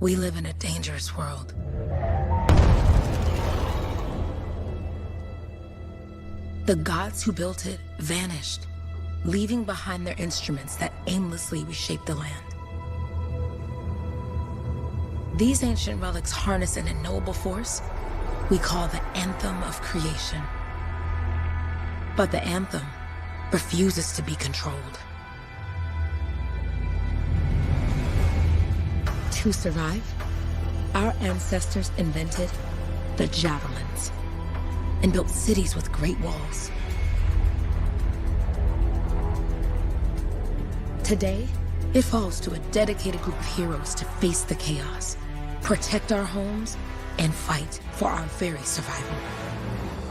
We live in a dangerous world. The gods who built it vanished, leaving behind their instruments that aimlessly reshaped the land. These ancient relics harness an unknowable force we call the Anthem of Creation. But the Anthem refuses to be controlled. To survive, our ancestors invented the javelins and built cities with great walls. Today, it falls to a dedicated group of heroes to face the chaos, protect our homes, and fight for our very survival.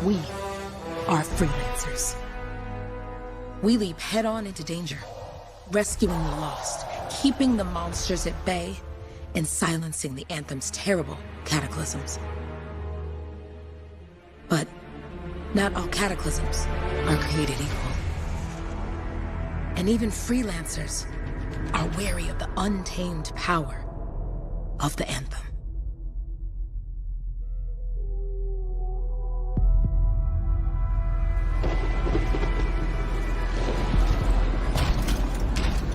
We are freelancers. We leap head-on into danger, rescuing the lost, keeping the monsters at bay, and silencing the Anthem's terrible cataclysms. But not all cataclysms are created equal. And even freelancers are wary of the untamed power of the Anthem.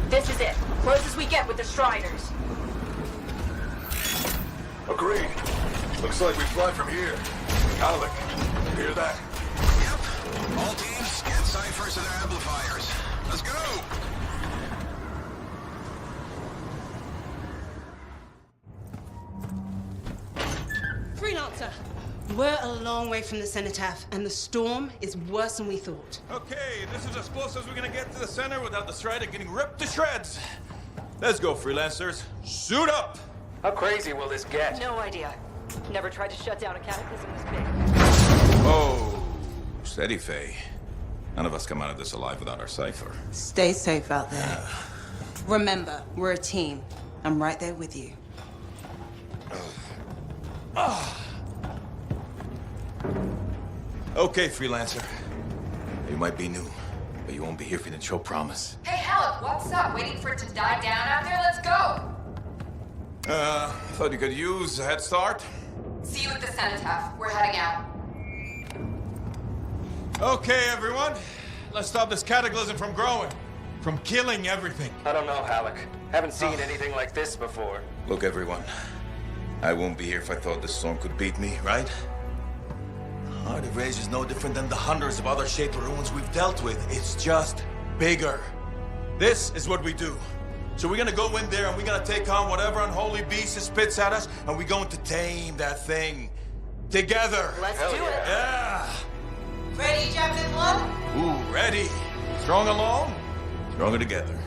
This is it. Close as we get with the Striders. Agreed. Looks like we fly from here. Alec, you hear that? Yep. All teams, get ciphers to their amplifiers. Let's go! Freelancer! We're a long way from the cenotaph, and the storm is worse than we thought. Okay, this is as close as we're gonna get to the center without the Strider getting ripped to shreds. Let's go, freelancers. Suit up! How crazy will this get? No idea. Never tried to shut down a cataclysm this big. Oh, steady, Faye. None of us come out of this alive without our cipher. Stay safe out there. Remember, we're a team. I'm right there with you. Okay, freelancer. You might be new, but you won't be here if you didn't show promise. Hey, Alec, what's up? Waiting for it to die down out there? Let's go! Thought you could use a head start. See you at the cenotaph. We're heading out. Okay, everyone. Let's stop this cataclysm from growing, from killing everything. I don't know, Alec. Haven't seen anything like this before. Look, everyone. I won't be here if I thought this storm could beat me, right? Heart of Rage is no different than the hundreds of other shaped ruins we've dealt with. It's just bigger. This is what we do. So we're gonna go in there and we're gonna take on whatever unholy beast it spits at us, and we're going to tame that thing. Together. Let's do it. Yeah. Ready, Javelin 1? Ooh, ready. Strong alone, stronger together.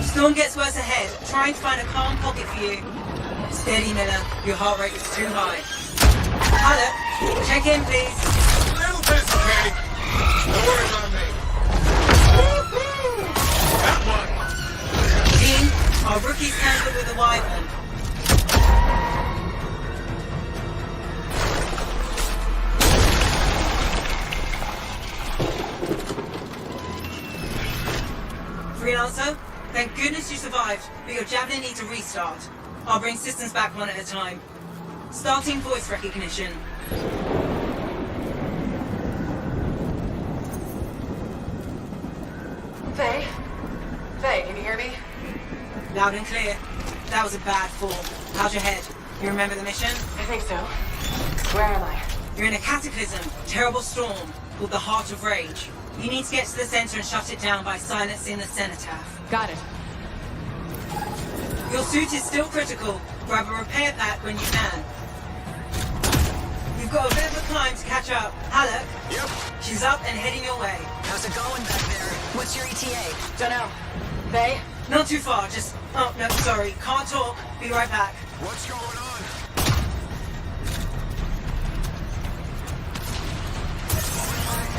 Storm gets worse ahead. Trying to find a calm pocket for you. Steady, Miller. Your heart rate is too high. Alec, check in, please. A little bit, okay? No worries on me. That one. Team, our rookies handled with a wide one. Freelancer, thank goodness you survived, but your Javelin needs a restart. I'll bring systems back one at a time. Starting voice recognition. Faye? Faye, can you hear me? Loud and clear. That was a bad fall. How's your head? You remember the mission? I think so. Where am I? You're in a cataclysm, terrible storm, called the Heart of Rage. You need to get to the center and shut it down by silencing the cenotaph. Got it. Your suit is still critical, Grab a repair pack when you can. You've got a bit of a climb to catch up. Halleck? Yep. She's up and heading your way. How's it going back there? What's your ETA? Dunno. Faye? Not too far, just... Oh, no, sorry. Can't talk. Be right back. What's going on?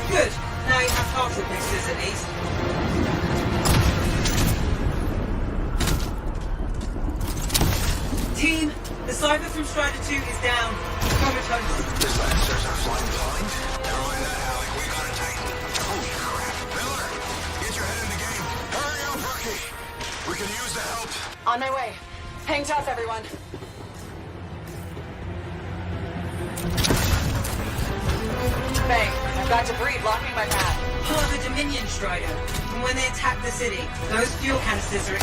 Good. Now you have cartridge mixers at least. Team, the Cypher from Strider 2 is down. Comatose. His lancers are flying blind. Never mind that, Alec. We got it tight. Holy crap. Miller, get your head in the game. Hurry up, rookie. We can use the help. On my way. Hang tough, everyone. Faye, I've got debris blocking my path. Part of the Dominion Strider. From when they attacked the city, those fuel canisters are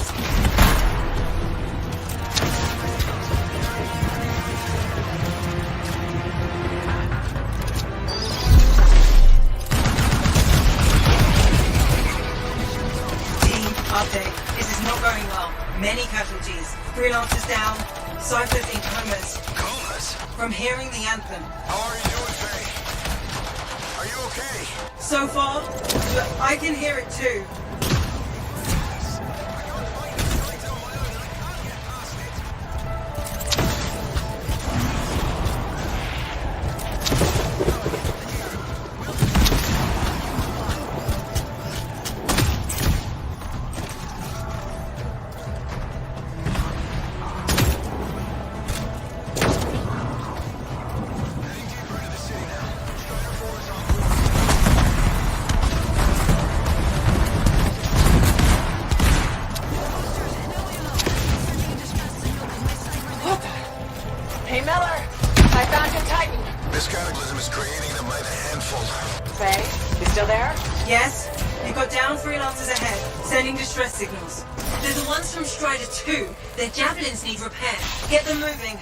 Team, update. This is not going well. Many casualties. Freelancers down. Cyphers in comas. Comas? From hearing the anthem. How are you doing, Faye? Are you okay? So far, I can hear it too. Hey, Miller! I found your Titan. This cataclysm is creating them by the handful. Faye, you still there? Yes, you've got down freelancers ahead, sending distress signals. They're the ones from Strider 2. Their javelins need repair. Get them moving.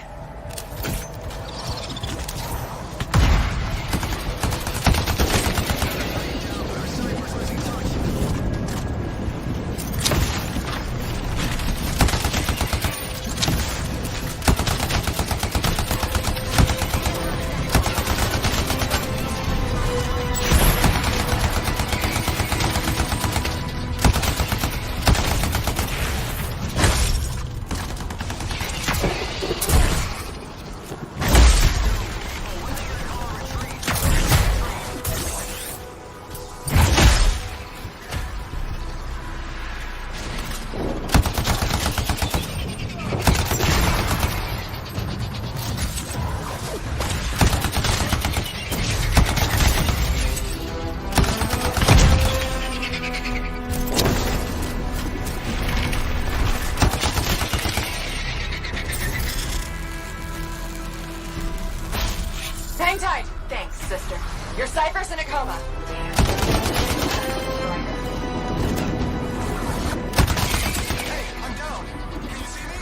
Hang tight. Thanks, sister. Your Cypher's in a coma. Hey, I'm down. Can you see me?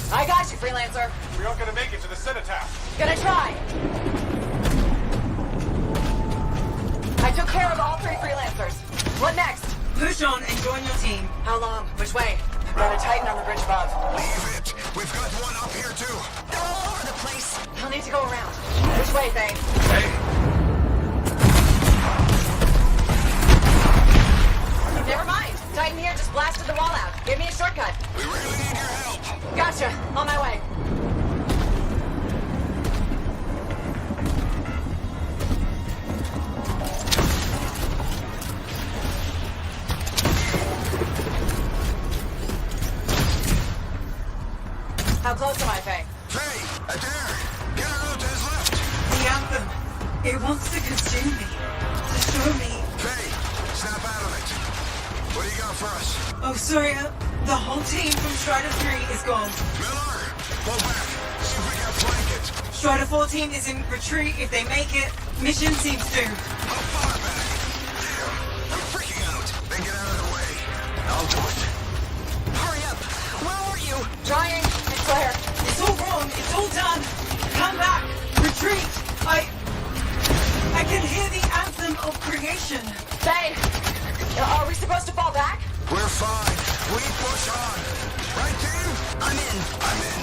I got you, freelancer. We aren't gonna make it to the cenotaph. Gonna try. I took care of all 3 freelancers. What next? Push on and join your team. How long? Which way? Got a Titan on the bridge above. Leave it. We've got one up here, too. They're all over the place. I'll need to go around. Which way, Faye? Hey, Never mind. Titan here just blasted the wall out. Give me a shortcut. We really need your help. Gotcha. On my way. How close am I, Faye? Faye, Adair, get her out to his left. The anthem. It wants to consume me. Destroy me. Faye, snap out of it. What do you got for us? Oh, sorry, the whole team from Strider 3 is gone. Miller, pull back. See if we can flank it. Strider 14 is in retreat. If they make it, mission seems doomed. How far back? Damn, I'm freaking out. Then get out of the way. I'll do it. Hurry up! Where are you? Trying. It's clear. It's all wrong. It's all done. Come back. Retreat. I can hear the anthem of creation. Faye, are we supposed to fall back? We're fine. We push on. Right, team? I'm in. I'm in.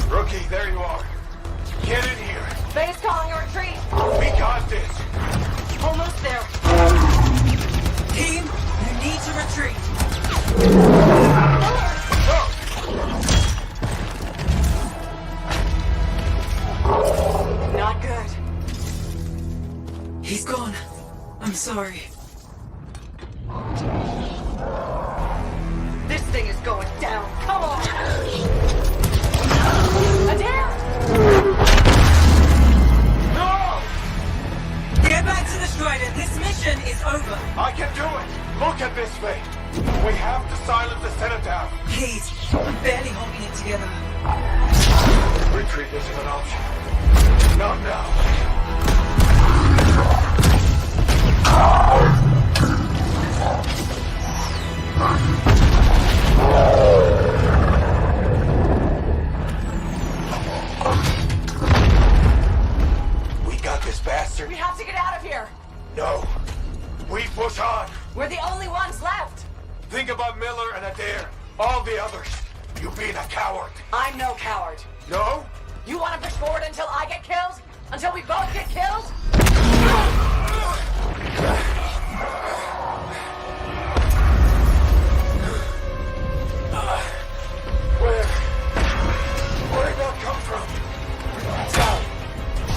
Rookie, there you are. Get in here. Faye's calling a retreat. We got this. Almost there. Team, you need to retreat. Not good. He's gone. I'm sorry. This thing is going down. Come on. Adair! No! Get back to the Strider. This mission is over. I can do it. Look at this thing. We have to silence the Cenotaph. Please, I'm barely holding it together. Retreat isn't an option. Not now. We got this, bastard. We have to get out of here. No. We push on. We're the only ones left. Think about Miller and Adair. All the others. You being a coward. I'm no coward. No? You want to push forward until I get killed? Until we both get killed? Where'd that come from?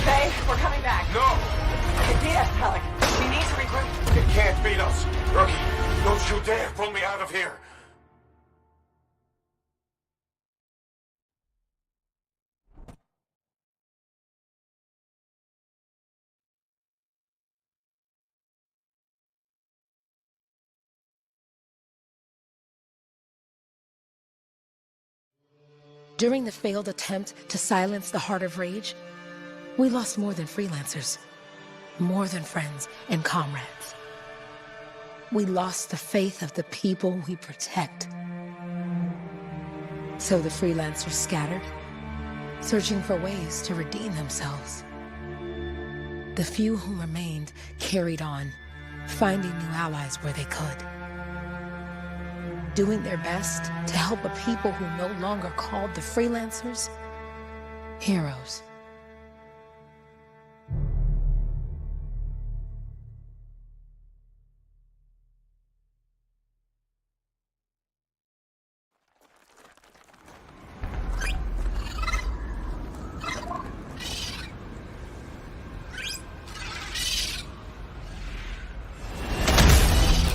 Faye, we're coming back. No! They beat us, Pelic. We need to regroup. It can't beat us. Rookie, don't you dare pull me out of here. During the failed attempt to silence the Heart of Rage, we lost more than freelancers, more than friends and comrades. We lost the faith of the people we protect. So the freelancers scattered, searching for ways to redeem themselves. The few who remained carried on, finding new allies where they could, doing their best to help a people who no longer called the freelancers heroes.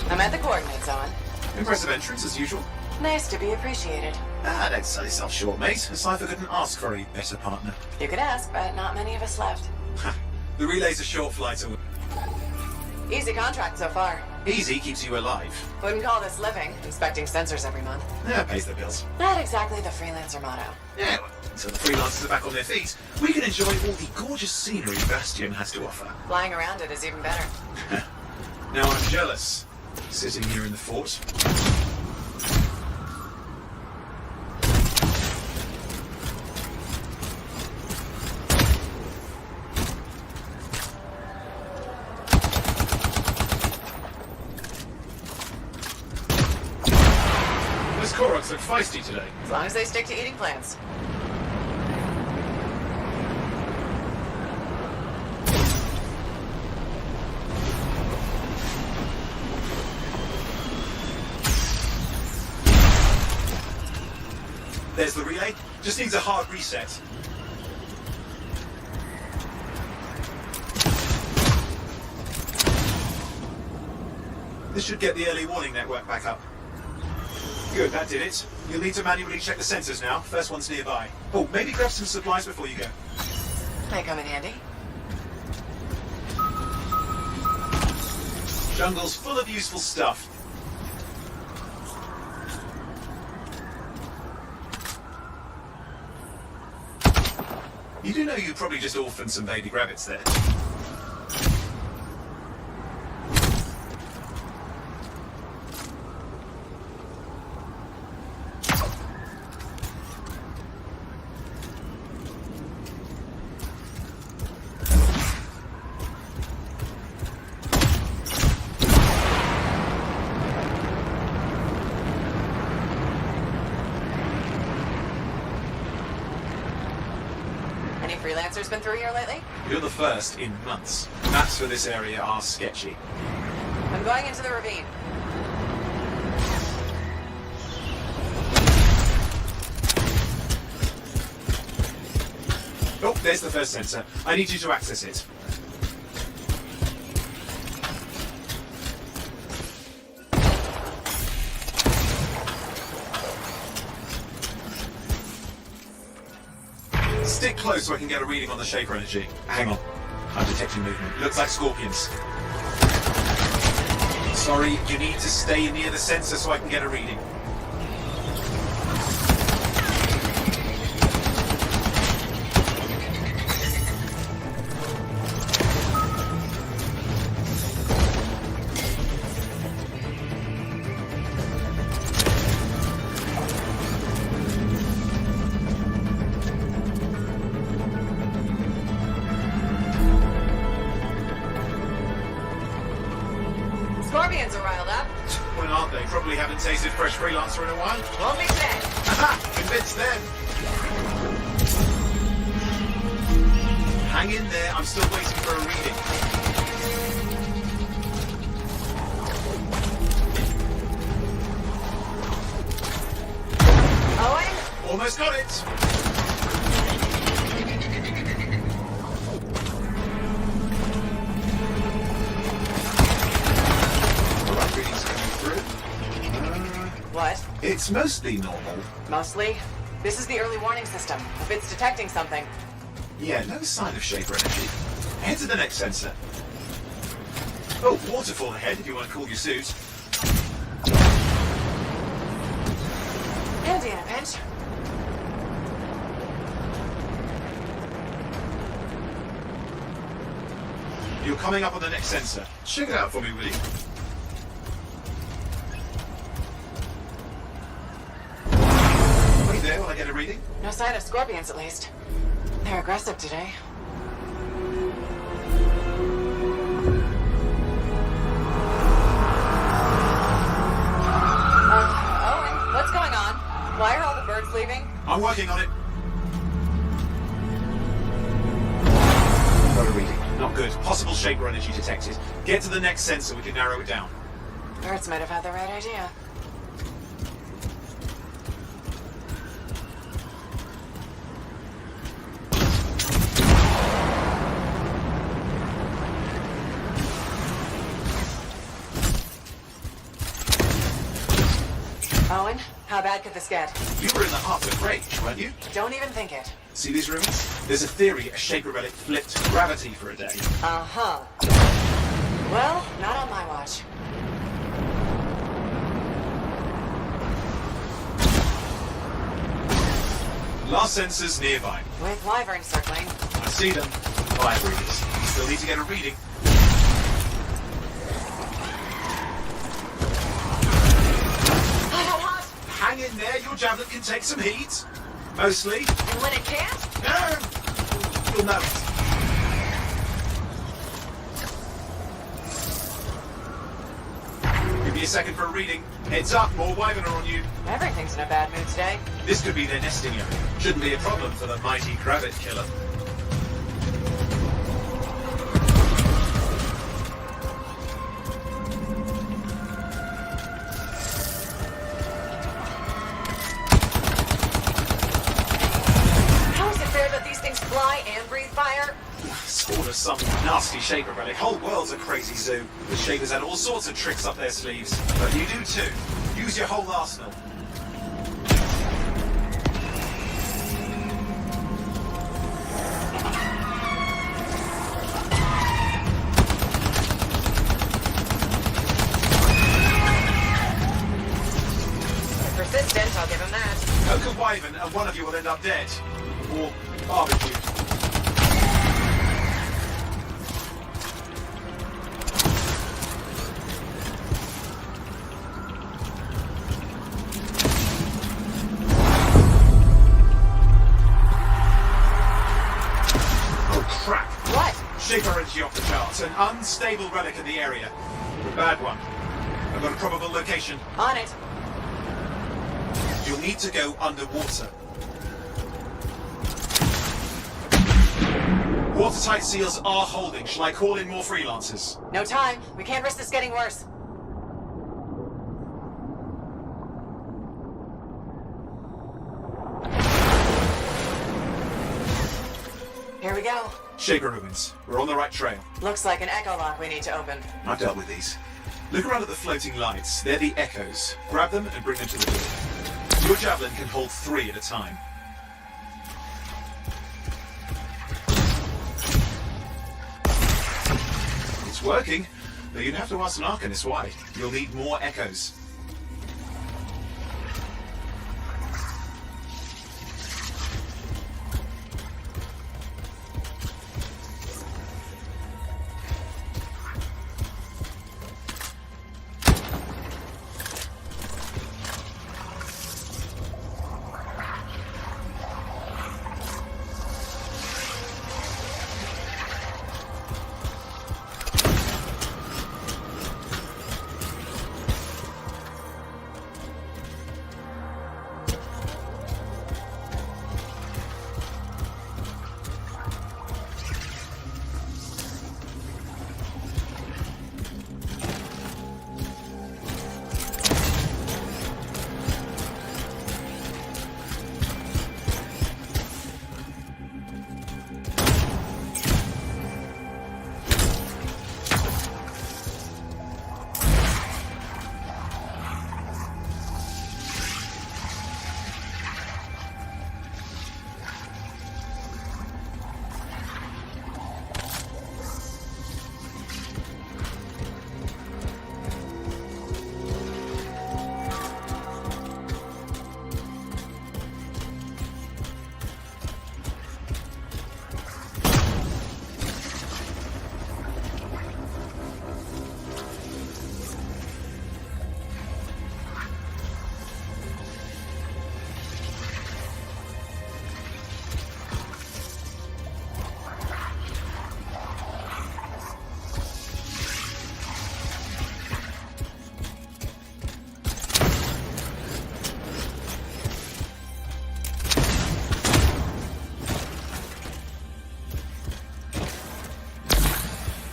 I'm at the coordinate zone. Impressive entrance as usual. Nice to be appreciated. Don't sell yourself short, mate. A cipher couldn't ask for any better partner. You could ask, but not many of us left. The relay's a short flight away. Easy contract so far. Easy keeps you alive. Wouldn't call this living, inspecting sensors every month. Yeah, pays the bills. Not exactly the freelancer motto. Yeah, well, until the freelancers are back on their feet, we can enjoy all the gorgeous scenery Bastion has to offer. Flying around it is even better. Now I'm jealous, sitting here in the fort. This Koroks look feisty today. As long as they stick to eating plans. There's the relay. Just needs a hard reset. This should get the early warning network back up. Good, that did it. You'll need to manually check the sensors now. First one's nearby. Oh, maybe grab some supplies before you go. May come in handy. Jungle's full of useful stuff. You do know you probably just orphaned some baby rabbits there. Any freelancers been through here lately? You're the first in months. Maps for this area are sketchy. I'm going into the ravine. Oh, there's the first sensor. I need you to access it. Stick close so I can get a reading on the Shaper energy. Hang on. I'm detecting movement. Looks like scorpions. Sorry, you need to stay near the sensor so I can get a reading. Scorpions are riled up. When aren't they? Probably haven't tasted fresh freelancer in a while. Won't be today. Aha! Convinced them! Hang in there, I'm still waiting for a reading. Owen? Almost got it! Alright, readings coming through. What? It's mostly normal. Mostly? This is the early warning system. If it's detecting something. Yeah, no sign of Shaper energy. Head to the next sensor. Oh, waterfall ahead if you want to cool your suit. Handy in a pinch. You're coming up on the next sensor. Check it out for me, will you? Are you there while I get a reading? No sign of scorpions, at least. They're aggressive today. Owen, what's going on? Why are all the birds leaving? I'm working on it. Got a reading. Not good. Possible Shaper energy detected. Get to the next sensor, we can narrow it down. Birds might have had the right idea. Owen, how bad could this get? You were in the heart of rage, weren't you? Don't even think it. See these ruins? There's a theory a Shaper relic flipped gravity for a day. Uh-huh. Well, not on my watch. Last sensor's nearby. With wyverns circling. I see them. 5 readings. Still need to get a reading. Hang in there, your javelin can take some heat. Mostly. And when it can't? No! You'll know it. Give me a second for a reading. Heads up, more wyvern are on you. Everything's in a bad mood today. This could be their nesting area. Shouldn't be a problem for the mighty rabbit killer. How is it fair that these things fly and breathe fire? Spawn of some nasty Shaper relic. Whole world's a crazy zoo. The Shapers had all sorts of tricks up their sleeves. But you do too. Use your whole arsenal. one of you will end up dead. Or barbecued. Crap. What? Shaper energy off the charts. An unstable relic in the area. A bad one. I've got a probable location. On it. You'll need to go underwater. Watertight seals are holding. Shall I call in more freelancers? No time. We can't risk this getting worse. Here we go. Shaper ruins. We're on the right trail. Looks like an echo lock we need to open. I've dealt with these. Look around at the floating lights. They're the echoes. Grab them and bring them to the door. Your javelin can hold 3 at a time. It's working, but you'd have to ask an Arcanist why. You'll need more echoes.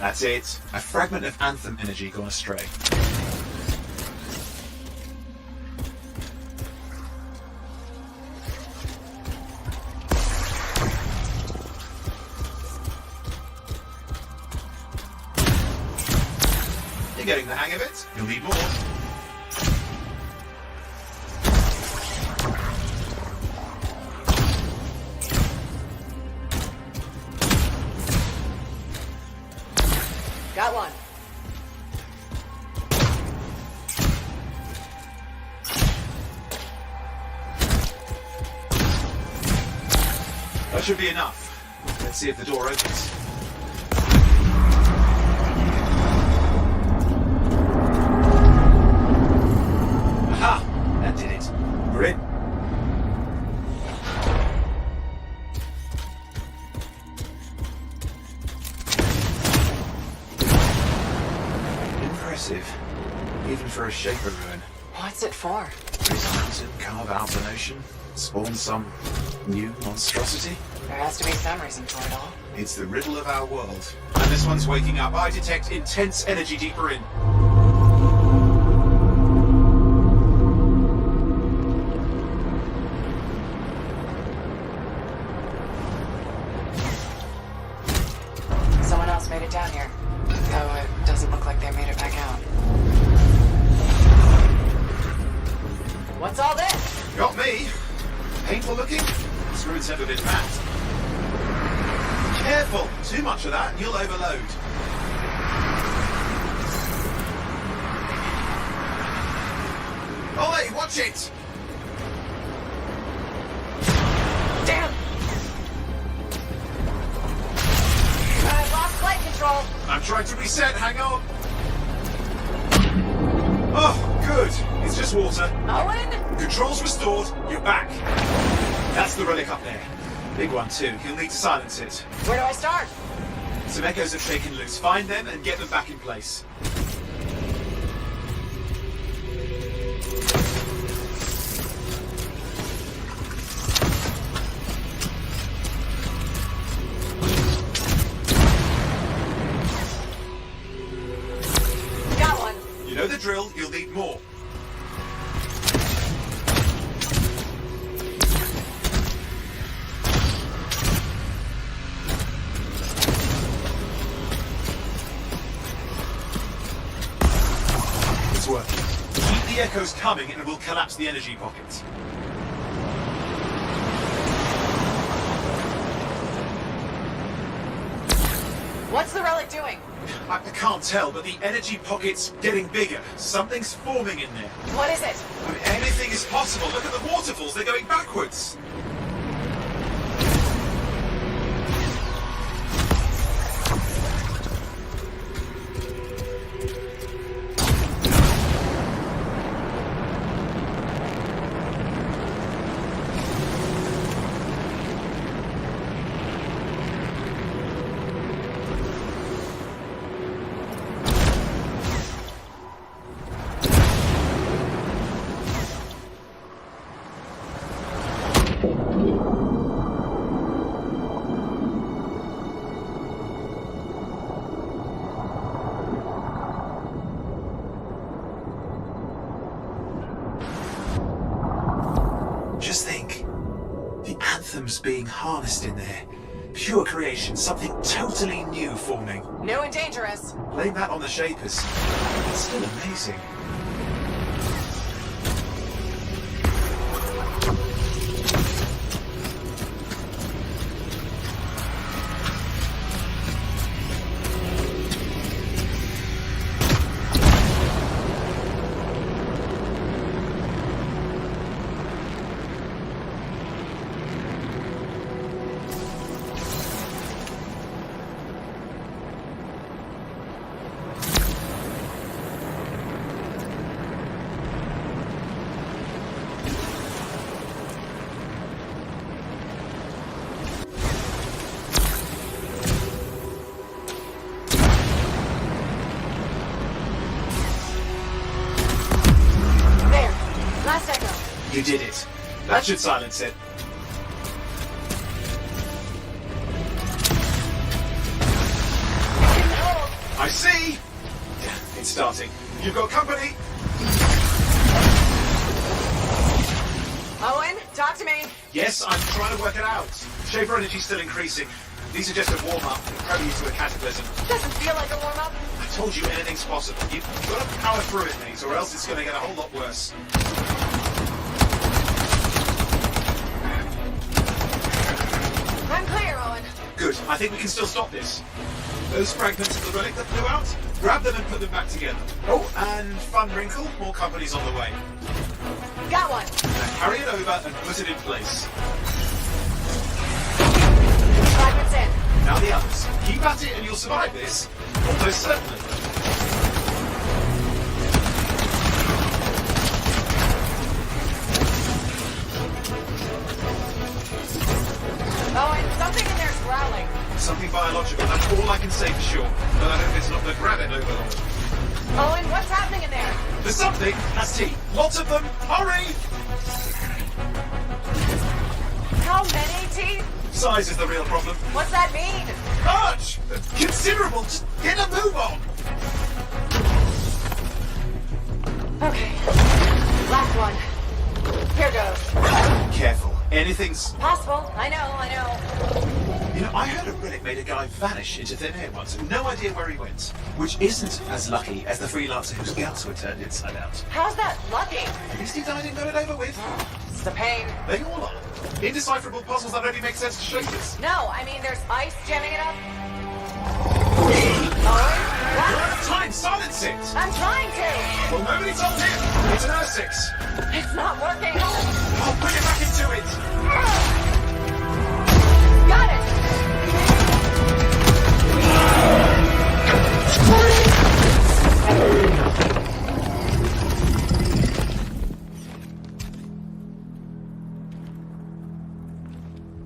That's it. A fragment of Anthem energy gone astray. You're getting the hang of it. You'll need more. Got one. That should be enough. Let's see if the door opens. Aha! That did it. We're in. Impressive. Even for a Shaper ruin. What's it for? Freeze a mountain, carve out an ocean, spawn some new monstrosity. There has to be some reason for it all. It's the riddle of our world. And this one's waking up. I detect intense energy deeper in. Someone else made it down here. Though it doesn't look like they made it back out. What's all this? Got me. Painful looking. This ruin's never been mapped. Careful. Too much of that and you'll overload. Ollie, watch it! Damn! I lost flight control. I'm trying to reset, hang on. Oh, good. It's just water. Owen? Controls restored, you're back. That's the relic up there. Big one too, you'll need to silence it. Where do I start? Some echoes have shaken loose. Find them and get them back in place. Got one. You know the drill, you'll need more. It's working. Keep the echoes coming and we'll collapse the energy pockets. What's the relic doing? I can't tell, but the energy pocket's getting bigger. Something's forming in there. What is it? I mean, anything is possible. Look at the waterfalls, they're going backwards. Just think, the anthem's being harnessed in there. Pure creation, something totally new forming. New and dangerous. Blame that on the Shapers. It's still amazing. There. Last echo. You did it. That should silence it. Didn't hold. I see! It's starting. You've got company! Owen, talk to me. Yes, I'm trying to work it out. Shaper energy's still increasing. These are just a warm-up, prelude to a cataclysm. Doesn't feel like a warm-up. I told you anything's possible. You've got to power through it, mate, or else it's going to get a whole lot worse. I'm clear, Owen. Good. I think we can still stop this. Those fragments of the relic that flew out, grab them and put them back together. Oh, and fun wrinkle, more company's on the way. Got one. Now carry it over and put it in place. Fragments in. Now the others. Keep at it and you'll survive this. Almost certainly. Owen, something in there's growling. Something biological, that's all I can say for sure. But I hope it's not the grabbing overlord. Owen, what's happening in there? There's something, that's T. Lots of them. Hurry! How many teeth? Size is the real problem. What's that mean? Large! Considerable! Just get a move on! Okay. Last one. Here goes. Careful. Anything's... Possible. I know. You know, I heard a relic made a guy vanish into thin air once. No idea where he went. Which isn't as lucky as the freelancer whose guts were turned inside out. How's that lucky? At least he died and got it over with. It's the pain. They all are. Indecipherable puzzles that only make sense to Shapers. No, I mean there's ice jamming it up. Owen? We're What? out of time! Silence it! I'm trying to. Well, nobody told him! It's an R6! It's not working. I'll put it back into it!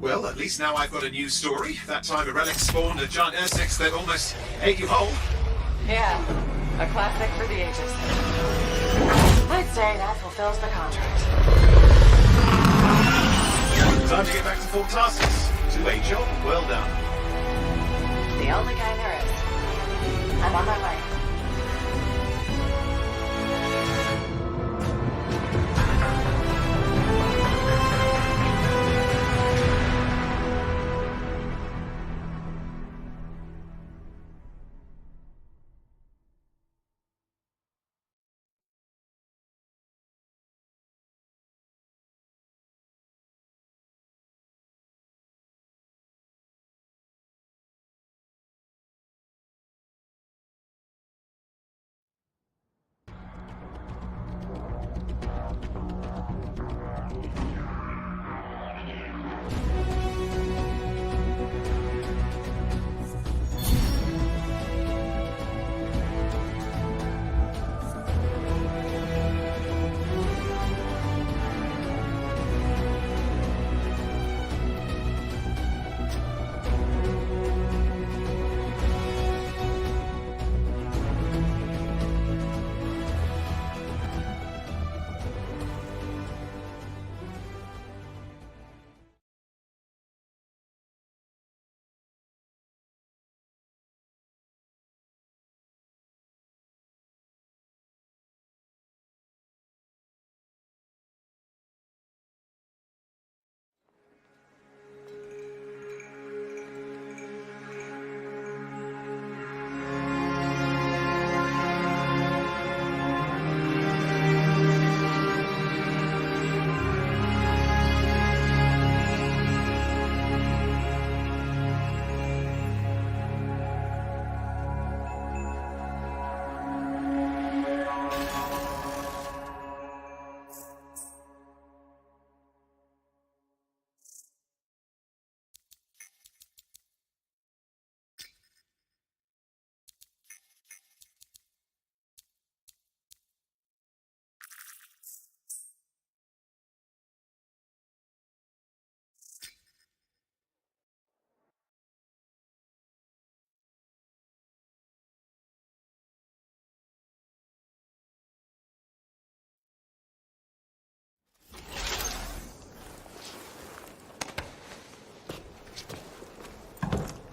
Well, at least now I've got a new story. That time a relic spawned a giant Ursex that almost ate you whole. Yeah, a classic for the ages. I'd say that fulfills the contract. Time to get back to Fort Tarsus. 2A job, well done. The only kind there is. I'm on my way.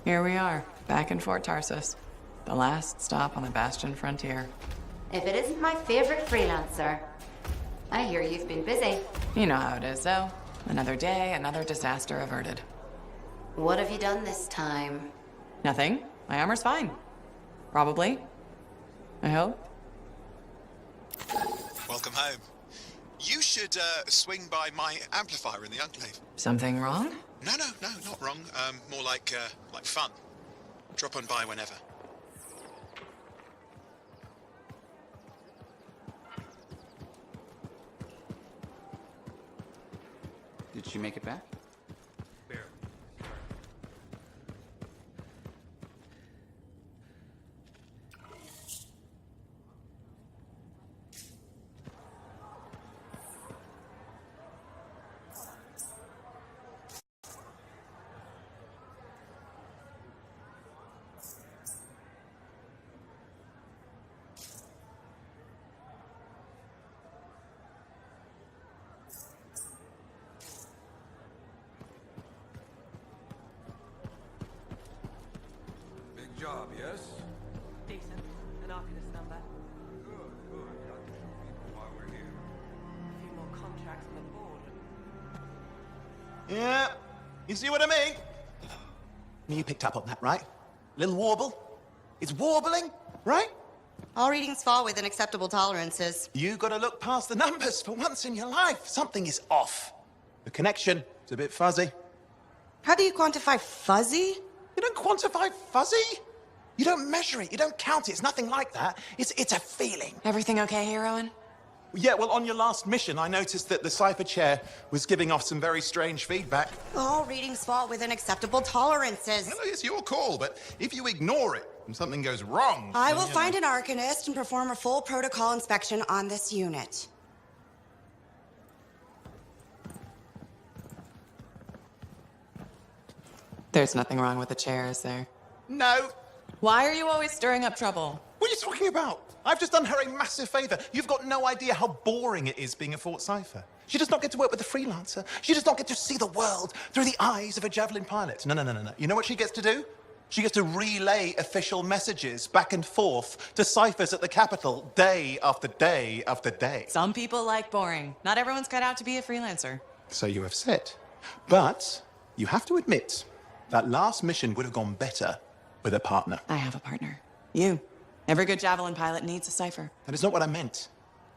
Here we are, back in Fort Tarsus. The last stop on the Bastion frontier. If it isn't my favorite freelancer. I hear you've been busy. You know how it is, though. Another day, another disaster averted. What have you done this time? Nothing. My armor's fine. Probably. I hope. Welcome home. You should swing by my amplifier in the Enclave. Something wrong? No, not wrong. More like fun. Drop on by whenever. Did she make it back? Barely. Job, yes? Decent. An Arcanist number. Good. Got to show people why we're here. A few more contracts on the board. Yeah, you see what I mean? You picked up on that, right? Little warble? It's warbling, right? All readings fall within acceptable tolerances. You gotta look past the numbers for once in your life. Something is off. The connection is a bit fuzzy. How do you quantify fuzzy? You don't quantify fuzzy? You don't measure it, you don't count it, it's nothing like that. It's a feeling. Everything okay here, Owen? Yeah, well, on your last mission, I noticed that the cipher chair was giving off some very strange feedback. All readings fall within acceptable tolerances. Well, it's your call, but if you ignore it and something goes wrong... I will find an Arcanist and perform a full protocol inspection on this unit. There's nothing wrong with the chair, is there? No. Why are you always stirring up trouble? What are you talking about? I've just done her a massive favor. You've got no idea how boring it is being a Fort Cypher. She does not get to work with a freelancer. She does not get to see the world through the eyes of a javelin pilot. No. You know what she gets to do? She gets to relay official messages back and forth to ciphers at the Capitol day after day after day. Some people like boring. Not everyone's cut out to be a freelancer. So you have said. But you have to admit that last mission would have gone better with a partner. I have a partner. You. Every good javelin pilot needs a cipher. That is not what I meant.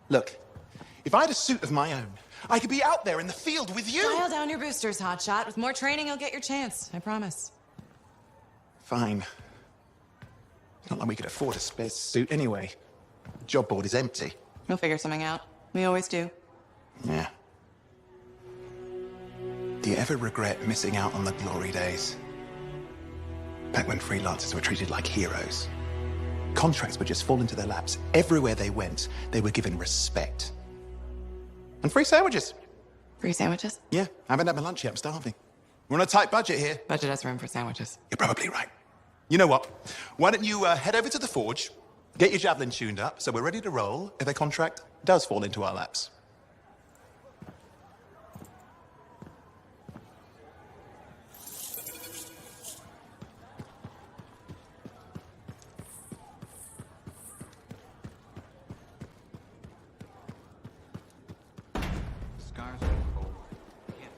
Look, if I had a suit of my own, I could be out there in the field with you. Dial down your boosters, hotshot. With more training, you'll get your chance. I promise. Fine. It's not like we could afford a spare suit anyway. The job board is empty. We'll figure something out. We always do. Yeah. Do you ever regret missing out on the glory days? Back when freelancers were treated like heroes. Contracts would just fall into their laps. Everywhere they went, they were given respect. And free sandwiches. Free sandwiches? Yeah, I haven't had my lunch yet. I'm starving. We're on a tight budget here. Budget has room for sandwiches. You're probably right. You know what? Why don't you head over to the forge, get your javelin tuned up, so we're ready to roll if a contract does fall into our laps. Scars are cold. Can't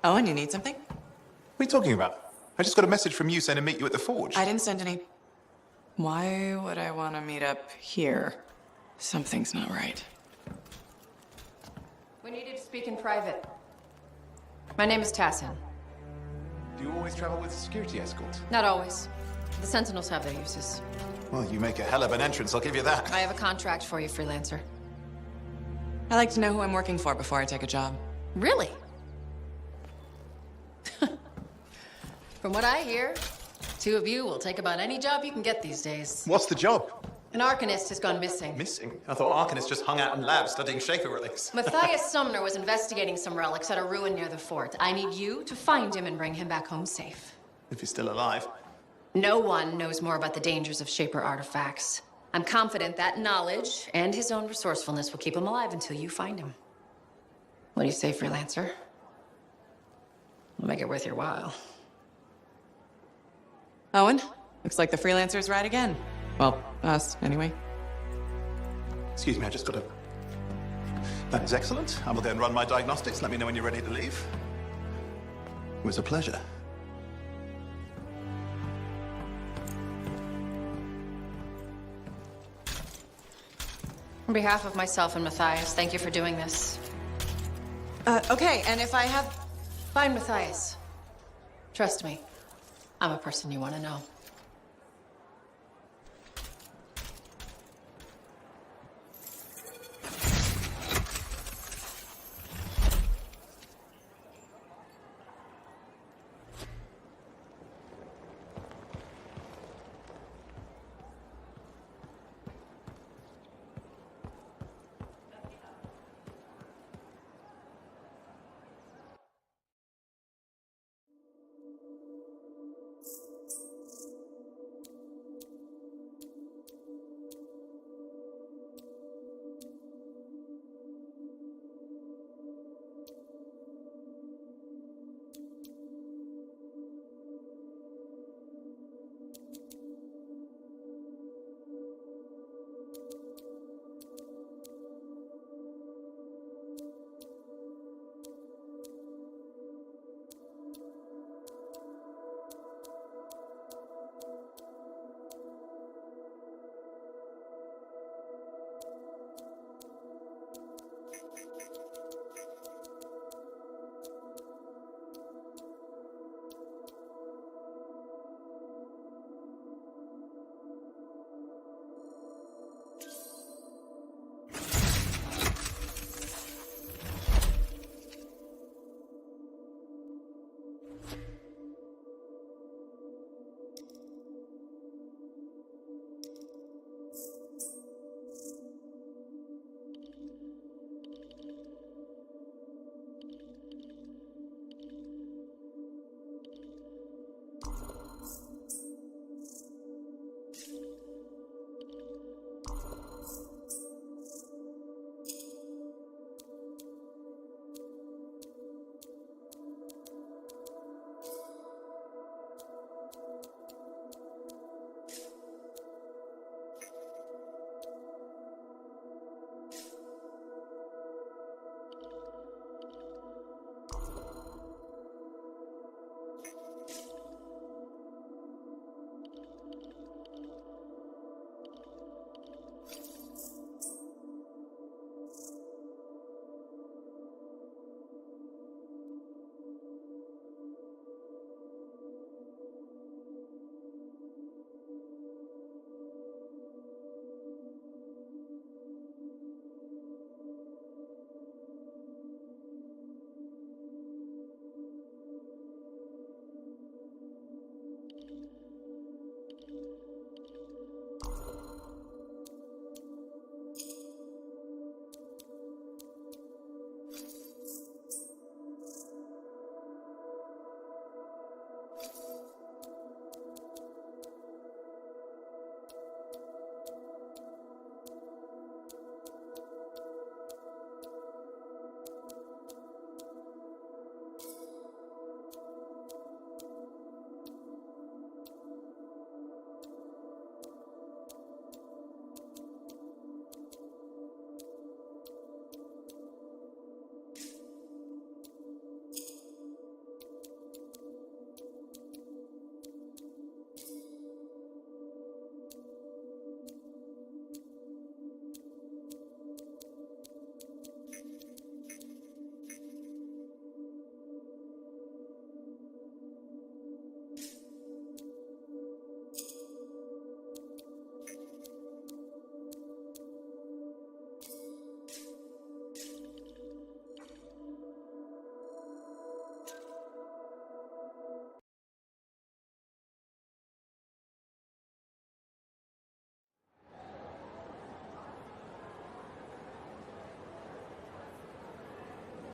Owen, you need something? What are you talking about? I just got a message from you saying to meet you at the forge. I didn't send any. Why would I want to meet up here? Something's not right. We needed to speak in private. My name is Tassin. Do you always travel with a security escort? Not always. The Sentinels have their uses. Well, you make a hell of an entrance, I'll give you that. I have a contract for you, freelancer. I like to know who I'm working for before I take a job. Really? From what I hear, two of you will take about any job you can get these days. What's the job? An Arcanist has gone missing. Missing? I thought Arcanists just hung out in labs studying Shaper relics. Matthias Sumner was investigating some relics at a ruin near the fort. I need you to find him and bring him back home safe. If he's still alive. No one knows more about the dangers of Shaper artifacts. I'm confident that knowledge and his own resourcefulness will keep him alive until you find him. What do you say, freelancer? We'll make it worth your while. Owen, looks like the freelancer's right again. Well, us, anyway. Excuse me, I just got a... That is excellent. I will then run my diagnostics. Let me know when you're ready to leave. It was a pleasure. On behalf of myself and Matthias, thank you for doing this. Okay, and if I have... Find Matthias. Trust me, I'm a person you want to know.